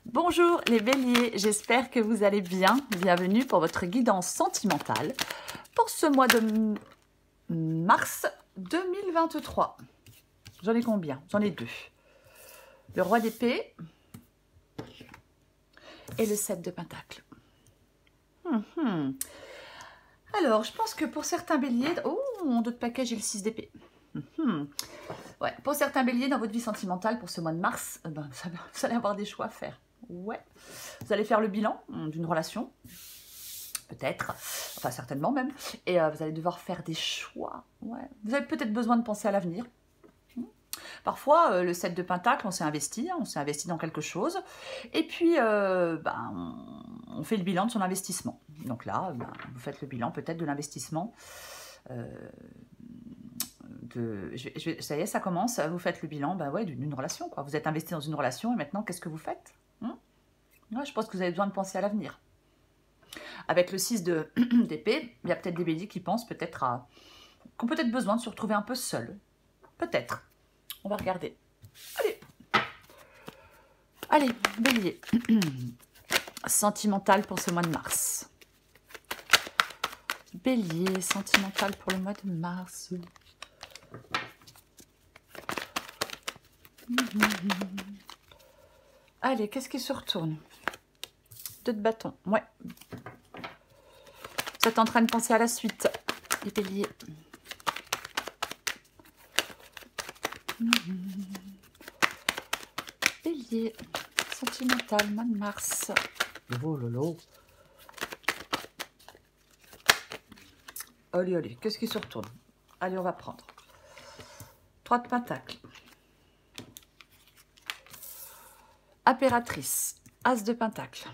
Bonjour les béliers, j'espère que vous allez bien. Bienvenue pour votre guidance sentimentale pour ce mois de mars 2023. J'en ai combien? J'en ai deux. Le roi d'épée et le 7 de pentacle. Alors, je pense que pour certains béliers... Oh, en d'autres paquets, j'ai le 6 d'épée. Ouais, pour certains béliers, dans votre vie sentimentale, pour ce mois de mars, vous allez avoir des choix à faire. Ouais. Vous allez faire le bilan d'une relation, peut-être, enfin certainement même, et vous allez devoir faire des choix. Ouais. Vous avez peut-être besoin de penser à l'avenir. Parfois, le 7 de pentacle, on s'est investi dans quelque chose, et puis on fait le bilan de son investissement. Donc là, vous faites le bilan peut-être de l'investissement. Ça y est, ça commence, vous faites le bilan d'une relation, quoi. Vous êtes investi dans une relation, et maintenant, qu'est-ce que vous faites? Ouais, je pense que vous avez besoin de penser à l'avenir. Avec le 6 d'épée, il y a peut-être des béliers qui pensent peut-être qui ont peut-être besoin de se retrouver un peu seuls. Peut-être. On va regarder. Allez, bélier. Sentimental pour ce mois de mars. Bélier, sentimental pour le mois de mars. Allez, qu'est-ce qui se retourne? 2 de bâton, ouais. Vous êtes en train de penser à la suite, les béliers. Bélier, sentimental, mois de mars. Oh lolo. Allez, allez, qu'est-ce qui se retourne? Allez, on va prendre. 3 de pentacle. Impératrice, as de pentacle.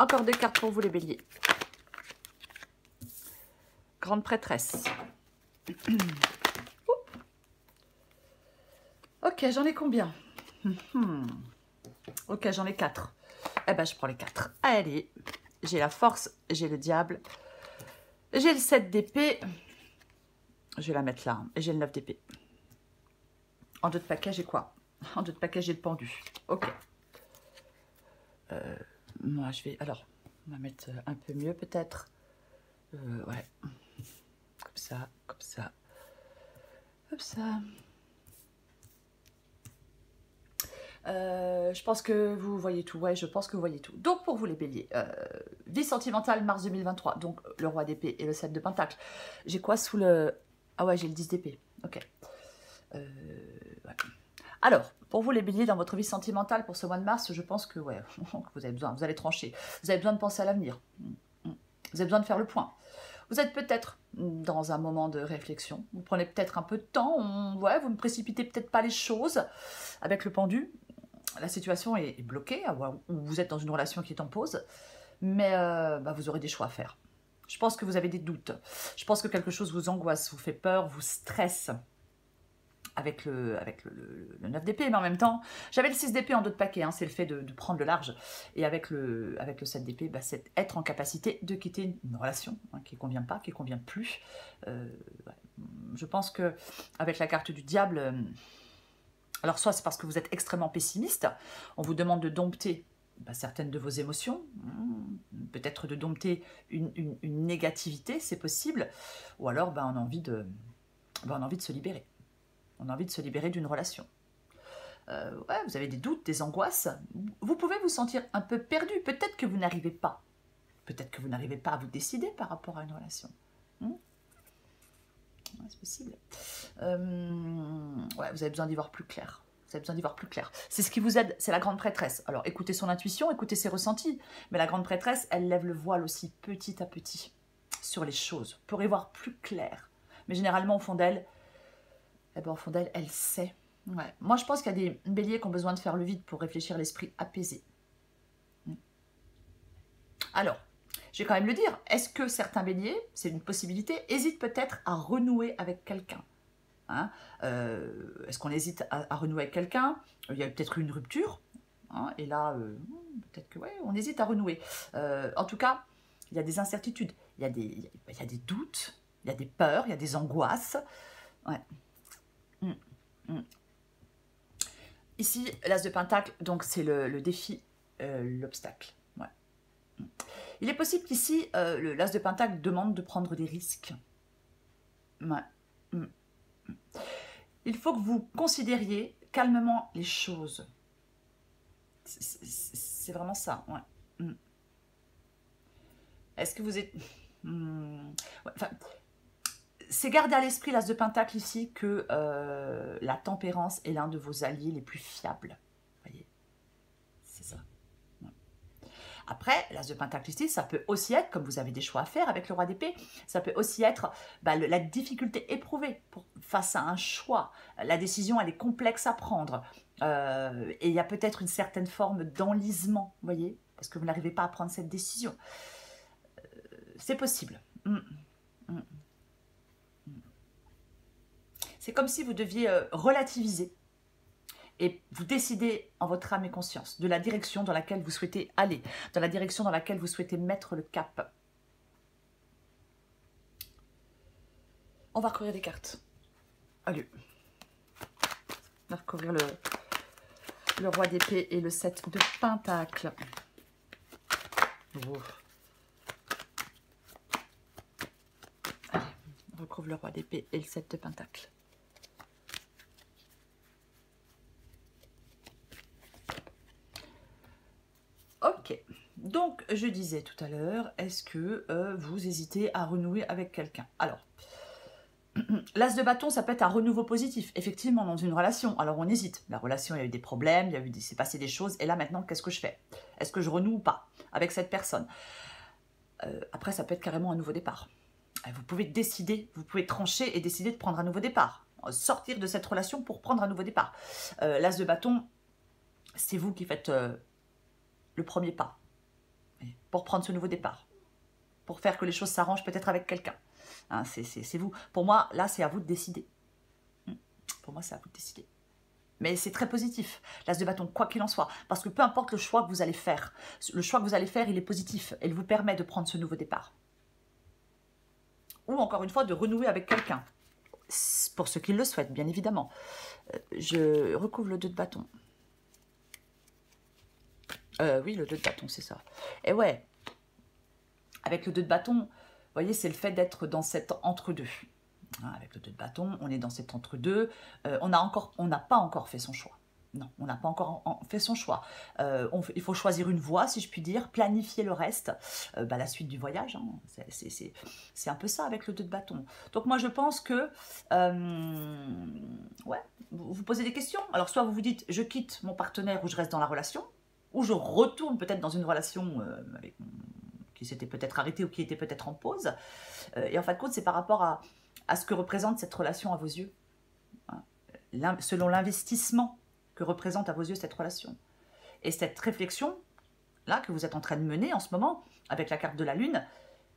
Encore 2 cartes pour vous les béliers. Grande prêtresse. Ok, j'en ai combien? Ok, j'en ai 4. Eh ben, je prends les 4. Allez, j'ai la force, j'ai le diable. J'ai le 7 d'épée. Je vais la mettre là. Et j'ai le 9 d'épée. En 2 de paquet, j'ai quoi? En 2 de paquet, j'ai le pendu. Ok. Moi, je vais... Alors, on va mettre un peu mieux, peut-être. Ouais. Comme ça, comme ça. Comme ça. Je pense que vous voyez tout. Ouais, je pense que vous voyez tout. Donc, pour vous, les béliers, vie sentimentale, mars 2023. Donc, le roi d'épée et le 7 de pentacle. J'ai quoi sous le... Ah ouais, j'ai le 10 d'épée. Ok. Ouais. Alors, pour vous les béliers, dans votre vie sentimentale pour ce mois de mars, je pense que ouais, vous avez besoin, vous allez trancher. Vous avez besoin de penser à l'avenir. Vous avez besoin de faire le point. Vous êtes peut-être dans un moment de réflexion. Vous prenez peut-être un peu de temps. Ouais, vous ne précipitez peut-être pas les choses. Avec le pendu, la situation est bloquée. Ou vous êtes dans une relation qui est en pause. Mais vous aurez des choix à faire. Je pense que vous avez des doutes. Je pense que quelque chose vous angoisse, vous fait peur, vous stresse. Avec le 9 d'épée, mais en même temps, j'avais le 6 d'épée en 2 de paquet, hein, c'est le fait de prendre le large. Et avec le 7 d'épée, c'est être en capacité de quitter une relation qui ne convient pas, qui ne convient plus. Je pense que avec la carte du diable, alors soit c'est parce que vous êtes extrêmement pessimiste, on vous demande de dompter certaines de vos émotions, peut-être de dompter une négativité, c'est possible, ou alors on a envie de se libérer. On a envie de se libérer d'une relation. Ouais, vous avez des doutes, des angoisses. Vous pouvez vous sentir un peu perdu. Peut-être que vous n'arrivez pas. Peut-être que vous n'arrivez pas à vous décider par rapport à une relation. Ouais, c'est possible. Ouais, vous avez besoin d'y voir plus clair. Vous avez besoin d'y voir plus clair. C'est ce qui vous aide, c'est la grande prêtresse. Alors, écoutez son intuition, écoutez ses ressentis. Mais la grande prêtresse, elle lève le voile aussi petit à petit sur les choses pour y voir plus clair. Mais généralement, au fond d'elle, elle sait. Ouais. Moi, je pense qu'il y a des béliers qui ont besoin de faire le vide pour réfléchir l'esprit apaisé. Alors, je vais quand même le dire, est-ce que certains béliers, c'est une possibilité, hésitent peut-être à renouer avec quelqu'un? Hein, est-ce qu'on hésite à renouer avec quelqu'un? Il y a peut-être eu une rupture, hein, et là, peut-être que ouais, on hésite à renouer. En tout cas, il y a des incertitudes, il y a des doutes, il y a des peurs, il y a des angoisses. Ouais. Ici, l'As de Pentacle, donc c'est le défi, l'obstacle. Ouais. Il est possible qu'ici, l'As de Pentacle demande de prendre des risques. Ouais. Il faut que vous considériez calmement les choses. C'est vraiment ça. Ouais. Est-ce que vous êtes... Ouais, enfin, c'est garder à l'esprit l'As de Pentacle ici que la tempérance est l'un de vos alliés les plus fiables. Voyez, c'est ça. Ouais. Après, l'As de Pentacle ici, ça peut aussi être, comme vous avez des choix à faire avec le Roi d'épée, ça peut aussi être la difficulté éprouvée face à un choix. La décision, elle est complexe à prendre. Et il y a peut-être une certaine forme d'enlisement, vous voyez, parce que vous n'arrivez pas à prendre cette décision. C'est possible. C'est comme si vous deviez relativiser et vous décidez en votre âme et conscience de la direction dans laquelle vous souhaitez aller, dans la direction dans laquelle vous souhaitez mettre le cap. On va recouvrir des cartes. Allez. On va recouvrir le Roi d'épée et le 7 de Pentacle. Allez, on recouvre le Roi d'épée et le 7 de Pentacle. Ok, donc je disais tout à l'heure, est-ce que vous hésitez à renouer avec quelqu'un? Alors, l'As de bâton, ça peut être un renouveau positif, effectivement, dans une relation. Alors on hésite, la relation, il y a eu des problèmes, il s'est passé des choses, et là maintenant, qu'est-ce que je fais? Est-ce que je renoue ou pas avec cette personne? Après, ça peut être carrément un nouveau départ. Vous pouvez décider, vous pouvez trancher et décider de prendre un nouveau départ. Sortir de cette relation pour prendre un nouveau départ. L'As de bâton, c'est vous qui faites... le premier pas pour prendre ce nouveau départ, pour faire que les choses s'arrangent peut-être avec quelqu'un. Hein, c'est vous. Pour moi, là, c'est à vous de décider. Pour moi, c'est à vous de décider. Mais c'est très positif, l'As de bâton, quoi qu'il en soit. Parce que peu importe le choix que vous allez faire, le choix que vous allez faire, il est positif. Et il vous permet de prendre ce nouveau départ. Ou encore une fois, de renouer avec quelqu'un. Pour ceux qui le souhaitent, bien évidemment. Je recouvre le 2 de bâton. Oui, le 2 de bâton, c'est ça. Et ouais, avec le 2 de bâton, vous voyez, c'est le fait d'être dans cet entre-deux. Hein, avec le 2 de bâton, on est dans cet entre-deux. On n'a pas encore fait son choix. Non, on n'a pas encore fait son choix. Il faut choisir une voie, si je puis dire, planifier le reste, la suite du voyage. Hein, c'est un peu ça avec le 2 de bâton. Donc moi, je pense que, ouais, vous posez des questions. Alors, soit vous vous dites, je quitte mon partenaire ou je reste dans la relation, ou je retourne peut-être dans une relation qui s'était peut-être arrêtée ou qui était peut-être en pause. Et en fin de compte, c'est par rapport à ce que représente cette relation à vos yeux. Hein, selon l'investissement que représente à vos yeux cette relation. Et cette réflexion-là que vous êtes en train de mener en ce moment, avec la carte de la Lune,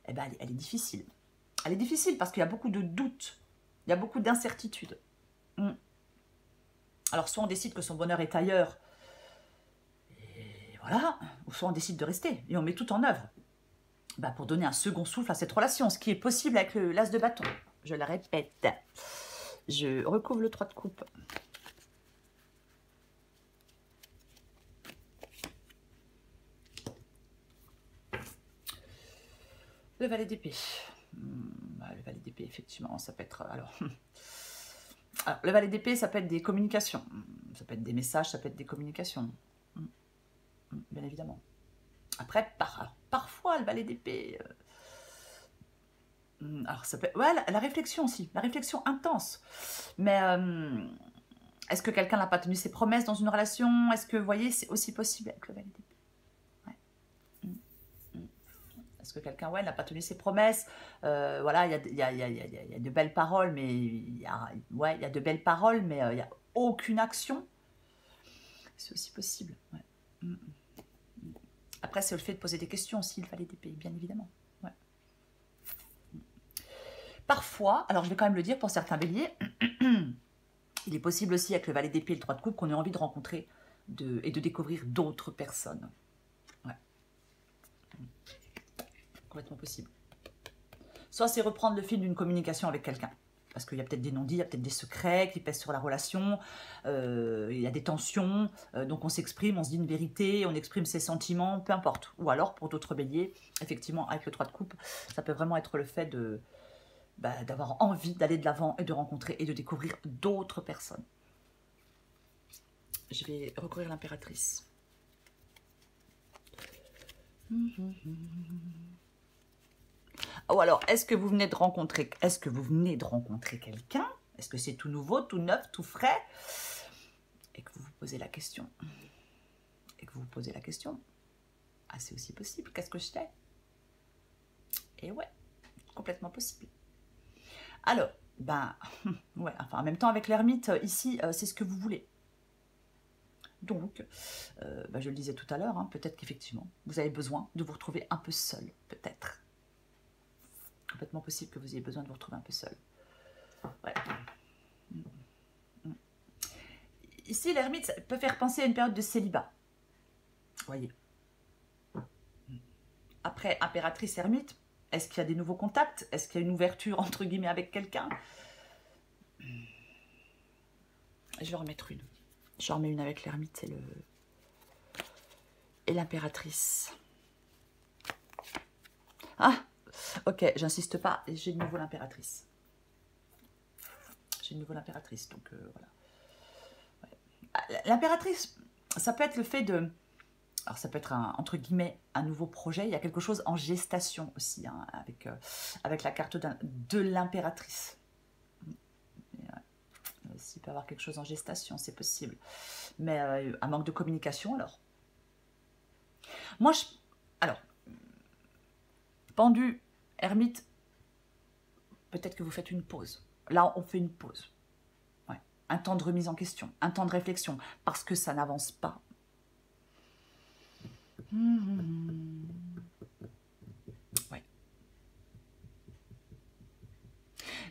eh ben, elle est difficile. Elle est difficile parce qu'il y a beaucoup de doutes, il y a beaucoup d'incertitudes. Alors, soit on décide que son bonheur est ailleurs, voilà, ou soit on décide de rester et on met tout en œuvre pour donner un second souffle à cette relation, ce qui est possible avec l'As de bâton. Je le répète. Je recouvre le 3 de coupe. Le valet d'épée. Le valet d'épée, effectivement, ça peut être... Alors, le valet d'épée, ça peut être des communications. Ça peut être des messages, ça peut être des communications. Bien évidemment. Après, parfois, le valet d'épée... alors, ça peut... Ouais, la réflexion aussi. La réflexion intense. Mais est-ce que quelqu'un n'a pas tenu ses promesses dans une relation? Est-ce que, vous voyez, c'est aussi possible avec le valet d'épée? Est-ce que quelqu'un n'a pas tenu ses promesses? Voilà, il y a de belles paroles, mais il y a de belles paroles, mais il n'y a aucune action. C'est aussi possible. Ouais. Après, c'est le fait de poser des questions aussi, le valet d'épée, bien évidemment. Ouais. Parfois, alors je vais quand même le dire pour certains béliers, il est possible aussi avec le valet d'épée et le 3 de coupe qu'on ait envie de rencontrer et de découvrir d'autres personnes. Ouais. Complètement possible. Soit c'est reprendre le fil d'une communication avec quelqu'un. Parce qu'il y a peut-être des non-dits, il y a peut-être des secrets qui pèsent sur la relation. Il y a a des tensions, donc on s'exprime, on se dit une vérité, on exprime ses sentiments, peu importe. Ou alors, pour d'autres béliers, effectivement, avec le 3 de coupe, ça peut vraiment être le fait de d'avoir envie d'aller de l'avant et de rencontrer et de découvrir d'autres personnes. Je vais recourir l'impératrice. Oh, alors, est-ce que vous venez de rencontrer quelqu'un? Est-ce que c'est tout nouveau, tout neuf, tout frais? Et que vous vous posez la question. Ah, c'est aussi possible. Qu'est-ce que je fais? Et ouais, complètement possible. Alors, ouais, enfin, en même temps, avec l'ermite, ici, c'est ce que vous voulez. Donc, je le disais tout à l'heure, hein, peut-être qu'effectivement, vous avez besoin de vous retrouver un peu seul, peut-être. Complètement possible que vous ayez besoin de vous retrouver un peu seul. Ouais. Ici, l'ermite peut faire penser à une période de célibat. Vous voyez. Après, impératrice, ermite, est-ce qu'il y a des nouveaux contacts? Est-ce qu'il y a une ouverture, entre guillemets, avec quelqu'un? Je vais en remettre une. J'en remets une avec l'ermite et l'impératrice. Ah, ok, j'insiste pas, j'ai de nouveau l'impératrice. Donc voilà. Ouais. L'impératrice, ça peut être le fait de... Alors ça peut être, entre guillemets, un nouveau projet. Il y a quelque chose en gestation aussi, hein, avec la carte de l'impératrice. S'il peut y avoir quelque chose en gestation, c'est possible. Mais un manque de communication, alors. Moi, alors, pendu, ermite, peut-être que vous faites une pause. Là, on fait une pause. Ouais. Un temps de remise en question, un temps de réflexion, parce que ça n'avance pas. Ouais.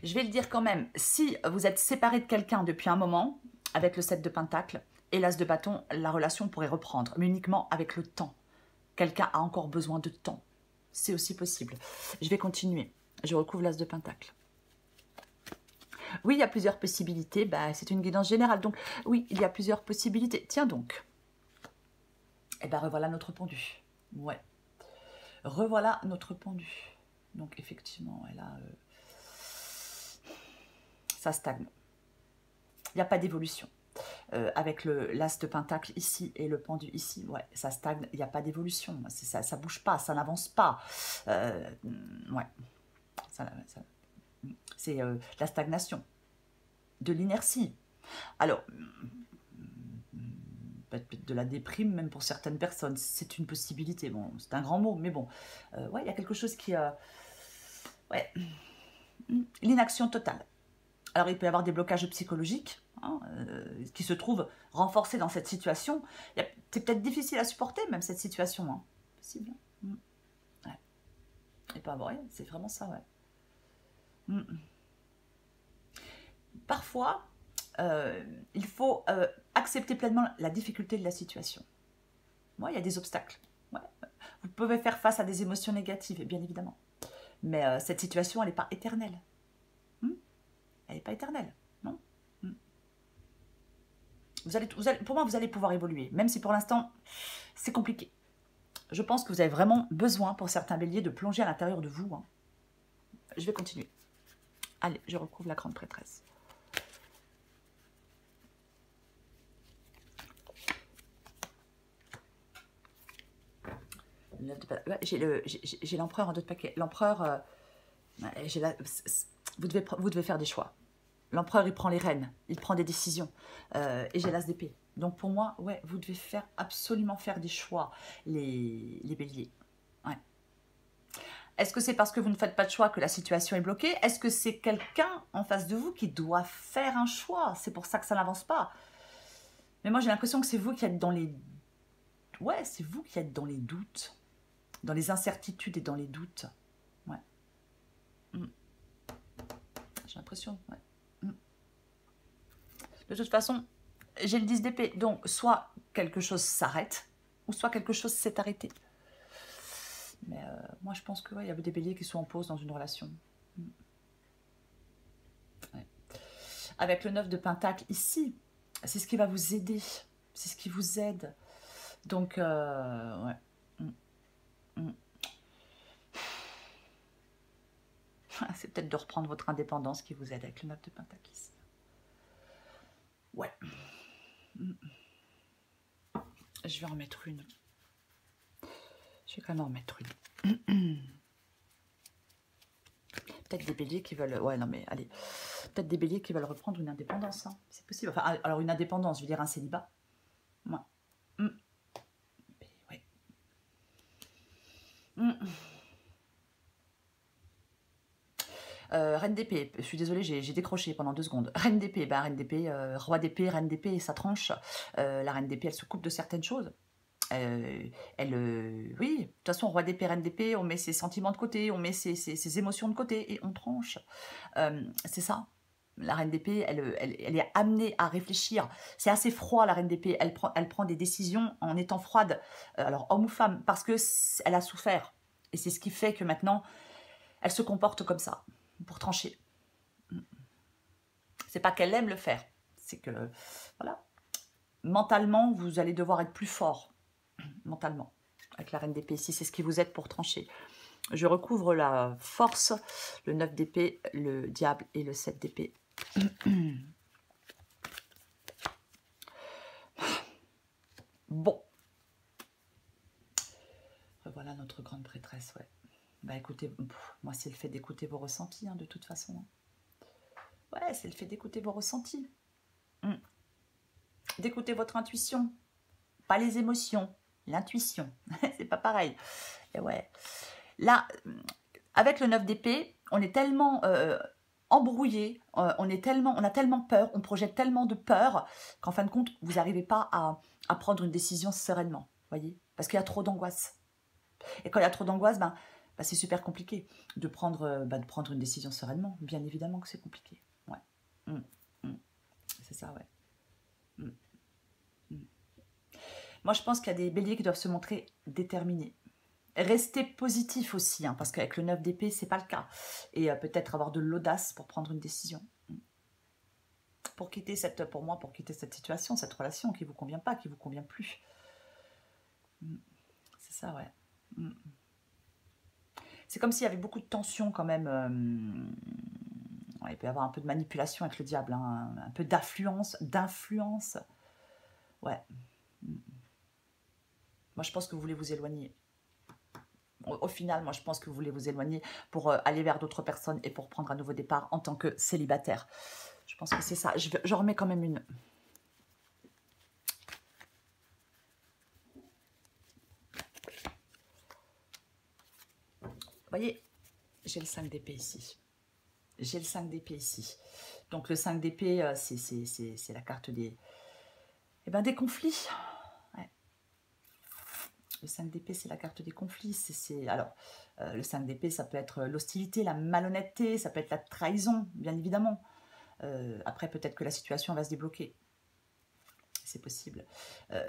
Je vais le dire quand même, si vous êtes séparé de quelqu'un depuis un moment, avec le 7 de Pentacle et l'As de Bâton, la relation pourrait reprendre, mais uniquement avec le temps. Quelqu'un a encore besoin de temps. C'est aussi possible. Je vais continuer. Je recouvre l'As de Pentacle. Oui, il y a plusieurs possibilités. C'est une guidance générale. Donc, oui, il y a plusieurs possibilités. Tiens donc. Et revoilà notre pendu. Ouais. Revoilà notre pendu. Donc, effectivement, là, ça stagne. Il n'y a pas d'évolution. Avec l'As de Pentacle ici et le pendu ici, ouais, ça stagne, il n'y a pas d'évolution. Ça ne bouge pas, ça n'avance pas. Ouais. C'est la stagnation. De l'inertie. Alors, peut-être de la déprime, même pour certaines personnes, c'est une possibilité. Bon, c'est un grand mot, mais bon. Ouais, il y a quelque chose qui... ouais. L'inaction totale. Alors, il peut y avoir des blocages psychologiques hein, qui se trouvent renforcés dans cette situation. C'est peut-être difficile à supporter, même cette situation. Hein. Possible. Ouais. Et pas vrai, c'est vraiment ça, ouais. Parfois, il faut accepter pleinement la difficulté de la situation. Ouais, il y a des obstacles. Ouais. Vous pouvez faire face à des émotions négatives, bien évidemment. Mais cette situation, elle n'est pas éternelle. Elle n'est pas éternelle, non. Pour moi, vous allez pouvoir évoluer, même si pour l'instant, c'est compliqué. Je pense que vous avez vraiment besoin, pour certains béliers, de plonger à l'intérieur de vous. Hein. Je vais continuer. Allez, je recouvre la grande prêtresse. J'ai l'empereur en 2 de paquets. L'empereur, vous devez faire des choix. L'empereur, il prend les rênes, il prend des décisions. Et j'ai l'as d'épée. Donc pour moi, ouais, vous devez absolument faire des choix, les béliers. Ouais. Est-ce que c'est parce que vous ne faites pas de choix que la situation est bloquée? Est-ce que c'est quelqu'un en face de vous qui doit faire un choix? C'est pour ça que ça n'avance pas. Mais moi, j'ai l'impression que c'est vous qui êtes dans les... Ouais, c'est vous qui êtes dans les doutes. Dans les incertitudes et dans les doutes. Ouais. J'ai l'impression, ouais. De toute façon, j'ai le 10 d'épée. Donc, soit quelque chose s'arrête, ou soit quelque chose s'est arrêté. Mais moi, je pense que ouais, y avait des béliers qui sont en pause dans une relation. Ouais. Avec le 9 de Pentacle ici, C'est ce qui va vous aider. C'est ce qui vous aide. Donc, ouais. C'est peut-être de reprendre votre indépendance qui vous aide avec le 9 de Pentacle ici. Ouais. Je vais en mettre une. Je vais quand même en mettre une. Peut-être des béliers qui veulent... Ouais, non mais allez. Peut-être des béliers qui veulent reprendre une indépendance. Hein. C'est possible. Enfin, alors une indépendance, je veux dire un célibat. Ouais. Ouais. Reine d'épée, je suis désolée, j'ai décroché pendant 2 secondes. Reine d'épée, bah, reine d'épée, roi d'épée, reine d'épée, ça tranche. La reine d'épée, elle se coupe de certaines choses. Oui, de toute façon, roi d'épée, reine d'épée, on met ses sentiments de côté, on met ses émotions de côté et on tranche. C'est ça. La reine d'épée, elle est amenée à réfléchir. C'est assez froid, la reine d'épée. Elle prend des décisions en étant froide. Alors, homme ou femme, parce qu'elle a souffert. Et c'est ce qui fait que maintenant, elle se comporte comme ça, pour trancher. C'est pas qu'elle aime le faire. C'est que, voilà. Mentalement, vous allez devoir être plus fort. Mentalement. Avec la reine d'épée ici, c'est ce qui vous aide pour trancher. Je recouvre la force, le 9 d'épée, le diable et le 7 d'épée. Bon. Voilà notre grande prêtresse, ouais. Bah écoutez, moi c'est le fait d'écouter vos ressentis, hein, de toute façon. Ouais, c'est le fait d'écouter vos ressentis. D'écouter votre intuition. Pas les émotions, l'intuition. C'est pas pareil. Et ouais. Là, avec le 9 d'épée, on est tellement embrouillé, on a tellement peur, on projette tellement de peur qu'en fin de compte, vous n'arrivez pas à prendre une décision sereinement, voyez, parce qu'il y a trop d'angoisse. Et quand il y a trop d'angoisse, c'est super compliqué de prendre une décision sereinement. Bien évidemment que c'est compliqué. Ouais. C'est ça, ouais. Moi, je pense qu'il y a des béliers qui doivent se montrer déterminés. Restez positif aussi, hein, parce qu'avec le 9 d'épée, c'est pas le cas. Et peut-être avoir de l'audace pour prendre une décision. Pour quitter cette situation, cette relation qui ne vous convient pas, qui ne vous convient plus. C'est ça, ouais. C'est comme s'il y avait beaucoup de tension quand même. Ouais, il peut y avoir un peu de manipulation avec le diable, hein, un peu d'influence. Ouais. Moi, je pense que vous voulez vous éloigner. Au final, moi, je pense que vous voulez vous éloigner pour aller vers d'autres personnes et pour prendre un nouveau départ en tant que célibataire. Je pense que c'est ça. Je remets quand même une... Vous voyez, j'ai le 5 d'épée ici. J'ai le 5 d'épée ici. Donc, le 5 d'épée, c'est la carte des... des conflits. Ouais. Le 5 d'épée, c'est la carte des conflits. Alors, le 5 d'épée, ça peut être l'hostilité, la malhonnêteté, ça peut être la trahison, bien évidemment. Après, peut-être que la situation va se débloquer. C'est possible.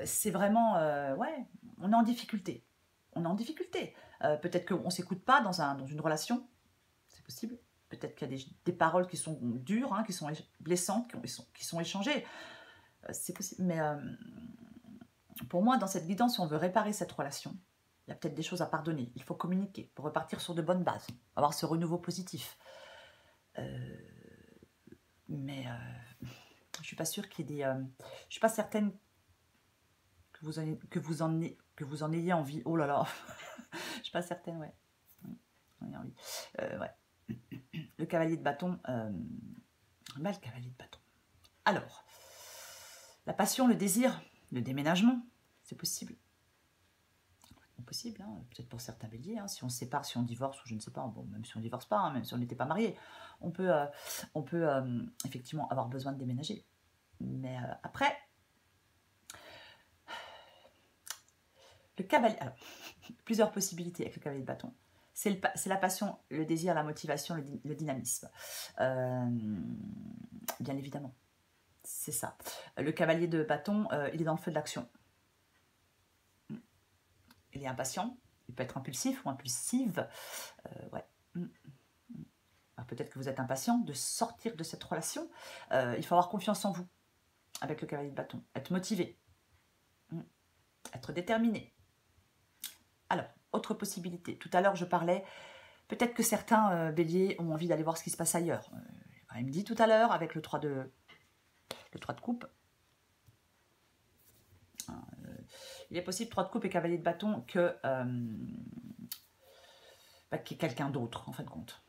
C'est vraiment... ouais, on est en difficulté. On est en difficulté. Peut-être qu'on ne s'écoute pas dans une relation. C'est possible. Peut-être qu'il y a des paroles qui sont dures, hein, qui sont blessantes, qui sont échangées. C'est possible. Mais pour moi, dans cette guidance, si on veut réparer cette relation, il y a peut-être des choses à pardonner. Il faut communiquer pour repartir sur de bonnes bases. Avoir ce renouveau positif. Mais je ne suis pas sûre qu'il y ait des... je ne suis pas certaine que vous en ayez envie. Oh là là. Je ne suis pas certaine, ouais. Envie. Ouais. Le cavalier de bâton. Le cavalier de bâton. Alors, la passion, le désir, le déménagement, c'est possible. Possible, hein, peut-être pour certains béliers, hein, si on se sépare, si on divorce, ou je ne sais pas, bon, même si on ne divorce pas, hein, même si on n'était pas marié, on peut effectivement avoir besoin de déménager. Mais après, le cavalier, alors, plusieurs possibilités avec le cavalier de bâton. C'est la passion, le désir, la motivation, le dynamisme. Bien évidemment, c'est ça. Le cavalier de bâton, il est dans le feu de l'action. Il est impatient, il peut être impulsif ou impulsive. Ouais. Peut-être que vous êtes impatient de sortir de cette relation. Il faut avoir confiance en vous. avec le cavalier de bâton. Être motivé. Être déterminé. Alors, autre possibilité. Tout à l'heure, je parlais, peut-être que certains béliers ont envie d'aller voir ce qui se passe ailleurs. Il me dit tout à l'heure, avec le 3 de coupe, il est possible, 3 de coupe et cavalier de bâton, que qu'il y ait quelqu'un d'autre, en fin de compte.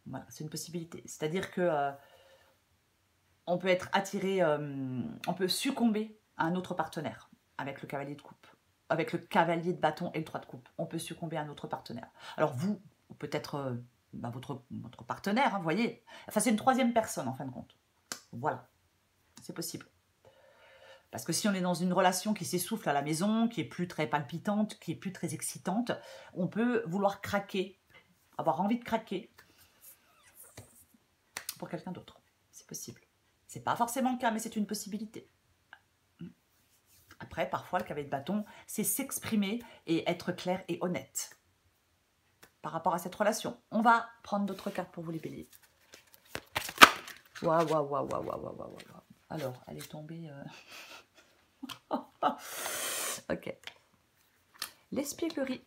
Voilà, c'est une possibilité. C'est-à-dire que on peut être attiré, on peut succomber à un autre partenaire avec le cavalier de coupe. Avec le cavalier de bâton et le 3 de coupe. On peut succomber à un autre partenaire. Alors vous, peut-être votre partenaire, vous voyez. Enfin, c'est une troisième personne, en fin de compte. Voilà, c'est possible. Parce que si on est dans une relation qui s'essouffle à la maison, qui est plus très palpitante, qui est plus très excitante, on peut vouloir craquer, avoir envie de craquer pour quelqu'un d'autre. C'est possible. C'est pas forcément le cas, mais c'est une possibilité. Après, parfois, le cavalier de bâton, c'est s'exprimer et être clair et honnête par rapport à cette relation. On va prendre d'autres cartes pour vous les béliers. Waouh, waouh, waouh, waouh, waouh, waouh, waouh. Alors, elle est tombée... Ok. L'espièglerie.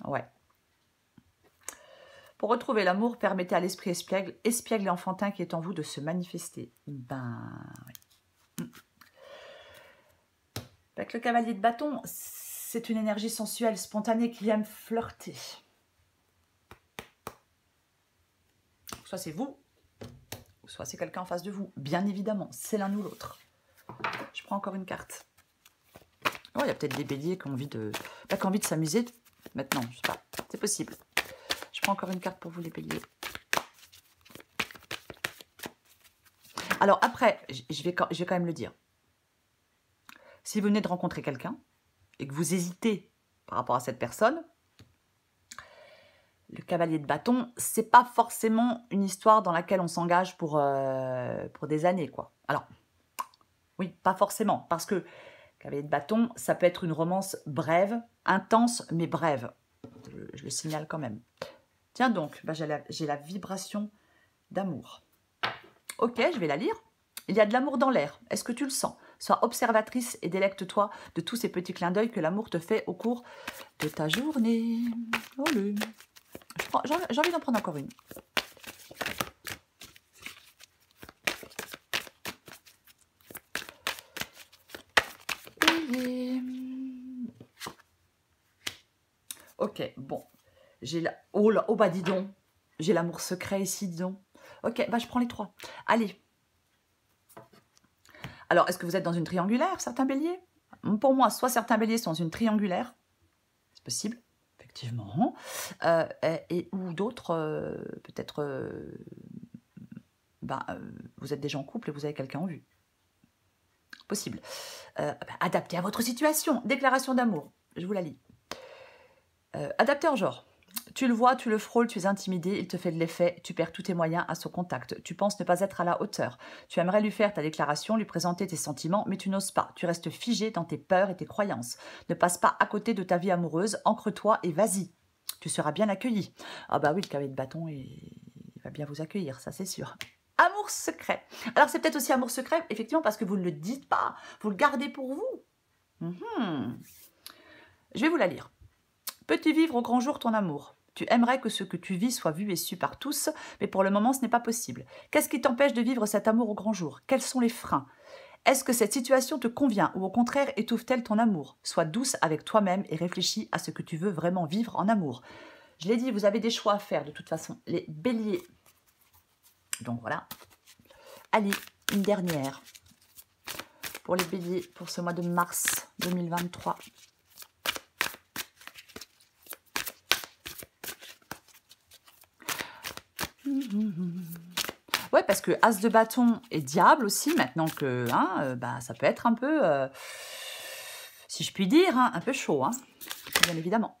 Ouais. Pour retrouver l'amour, permettez à l'esprit espiègle et enfantin qui est en vous de se manifester. Ben, oui. Avec le cavalier de bâton, c'est une énergie sensuelle, spontanée, qui aime flirter. Soit c'est vous, soit c'est quelqu'un en face de vous. Bien évidemment, c'est l'un ou l'autre. Je prends encore une carte. Oh, il y a peut-être des béliers qui ont envie de, s'amuser maintenant. Je sais pas, c'est possible. Je prends encore une carte pour vous les béliers. Alors après, je vais quand même le dire. Si vous venez de rencontrer quelqu'un et que vous hésitez par rapport à cette personne, le cavalier de bâton, c'est pas forcément une histoire dans laquelle on s'engage pour des années, quoi. Alors, oui, pas forcément, parce que cavalier de bâton, ça peut être une romance brève, intense, mais brève. Je le signale quand même. Tiens donc, bah j'ai la vibration d'amour. Ok, je vais la lire. Il y a de l'amour dans l'air. Est-ce que tu le sens? Sois observatrice et délecte-toi de tous ces petits clins d'œil que l'amour te fait au cours de ta journée. Oh, j'ai envie d'en prendre encore une. Ok, bon. J'ai la... Oh là, oh bah dis donc. J'ai l'amour secret ici, dis donc. Ok, bah je prends les trois. Allez. Alors, est-ce que vous êtes dans une triangulaire, certains béliers? Pour moi, soit certains béliers sont dans une triangulaire. C'est possible, effectivement. Ou d'autres, peut-être... vous êtes déjà en couple et vous avez quelqu'un en vue. Possible. Adapté à votre situation. Déclaration d'amour. Je vous la lis. Adapté en genre. Tu le vois, tu le frôles, tu es intimidé, il te fait de l'effet, tu perds tous tes moyens à son contact. Tu penses ne pas être à la hauteur. Tu aimerais lui faire ta déclaration, lui présenter tes sentiments, mais tu n'oses pas. Tu restes figé dans tes peurs et tes croyances. Ne passe pas à côté de ta vie amoureuse, ancre-toi et vas-y. Tu seras bien accueilli. Ah bah oui, le cavalier de bâton, il va bien vous accueillir, ça c'est sûr. Amour secret. Alors c'est peut-être aussi amour secret, effectivement, parce que vous ne le dites pas, vous le gardez pour vous. Je vais vous la lire. Peux-tu vivre au grand jour ton amour? Tu aimerais que ce que tu vis soit vu et su par tous, mais pour le moment, ce n'est pas possible. Qu'est-ce qui t'empêche de vivre cet amour au grand jour? Quels sont les freins? Est-ce que cette situation te convient ou au contraire étouffe-t-elle ton amour? Sois douce avec toi-même et réfléchis à ce que tu veux vraiment vivre en amour. Je l'ai dit, vous avez des choix à faire de toute façon. Les béliers. Donc voilà. Allez, une dernière. Pour les béliers, pour ce mois de mars 2023. Ouais, parce que As de bâton et Diable aussi, maintenant que ça peut être un peu, si je puis dire, un peu chaud, bien évidemment.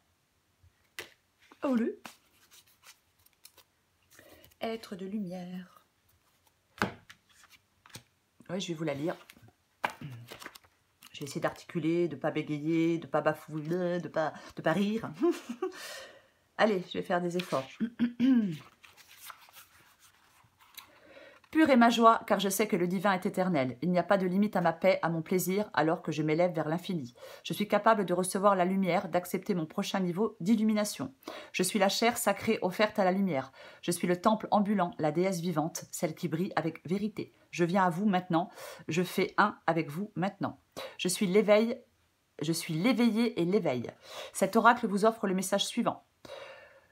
Oh le être de lumière. Ouais, je vais vous la lire. Je vais essayer d'articuler, de ne pas bégayer, de ne pas bafouiller, de pas rire. Allez, je vais faire des efforts. Pure est ma joie, car je sais que le divin est éternel. Il n'y a pas de limite à ma paix, à mon plaisir, alors que je m'élève vers l'infini. Je suis capable de recevoir la lumière, d'accepter mon prochain niveau d'illumination. Je suis la chair sacrée offerte à la lumière. Je suis le temple ambulant, la déesse vivante, celle qui brille avec vérité. Je viens à vous maintenant. Je fais un avec vous maintenant. Je suis l'éveil. Je suis l'éveillé et l'éveil. Cet oracle vous offre le message suivant.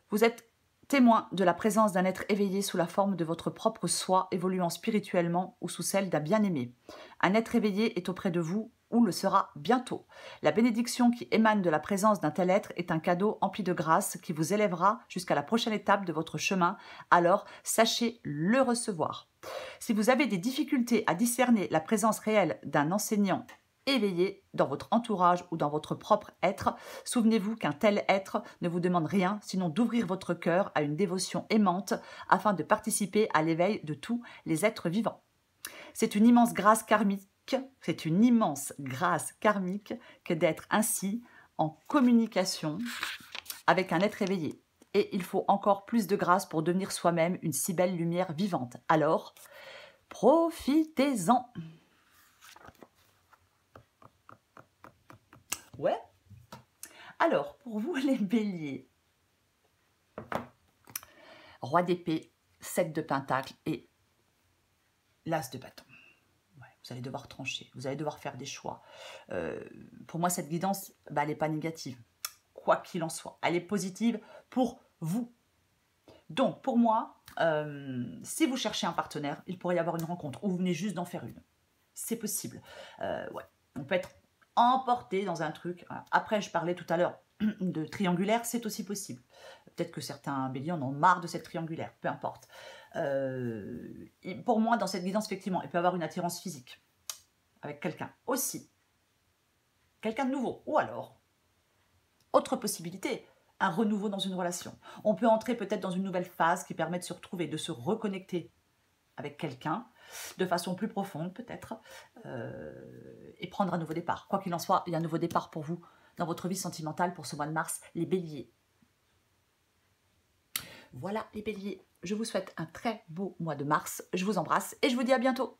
Vous êtes témoin de la présence d'un être éveillé sous la forme de votre propre soi, évoluant spirituellement ou sous celle d'un bien-aimé. Un être éveillé est auprès de vous ou le sera bientôt. La bénédiction qui émane de la présence d'un tel être est un cadeau empli de grâce qui vous élèvera jusqu'à la prochaine étape de votre chemin. Alors, sachez le recevoir. Si vous avez des difficultés à discerner la présence réelle d'un enseignant éveillé dans votre entourage ou dans votre propre être, souvenez-vous qu'un tel être ne vous demande rien sinon d'ouvrir votre cœur à une dévotion aimante afin de participer à l'éveil de tous les êtres vivants. C'est une immense grâce karmique, que d'être ainsi en communication avec un être éveillé. Et il faut encore plus de grâce pour devenir soi-même une si belle lumière vivante. Alors, profitez-en! Ouais. Alors, pour vous les béliers, roi d'épée, 7 de pentacle et l'as de bâton. Ouais, vous allez devoir trancher, vous allez devoir faire des choix. Pour moi, cette guidance, elle n'est pas négative, quoi qu'il en soit. Elle est positive pour vous. Donc, pour moi, si vous cherchez un partenaire, il pourrait y avoir une rencontre ou vous venez juste d'en faire une. C'est possible. Ouais. On peut être emporté dans un truc. Après, je parlais tout à l'heure de triangulaire, c'est aussi possible. Peut-être que certains béliers en ont marre de cette triangulaire, peu importe. Pour moi, dans cette guidance, effectivement, il peut y avoir une attirance physique avec quelqu'un aussi. Quelqu'un de nouveau. Ou alors, autre possibilité, un renouveau dans une relation. On peut entrer peut-être dans une nouvelle phase qui permet de se retrouver, de se reconnecter avec quelqu'un, de façon plus profonde peut-être, et prendre un nouveau départ. Quoi qu'il en soit, il y a un nouveau départ pour vous dans votre vie sentimentale pour ce mois de mars, les béliers. Voilà les béliers, je vous souhaite un très beau mois de mars, je vous embrasse et je vous dis à bientôt.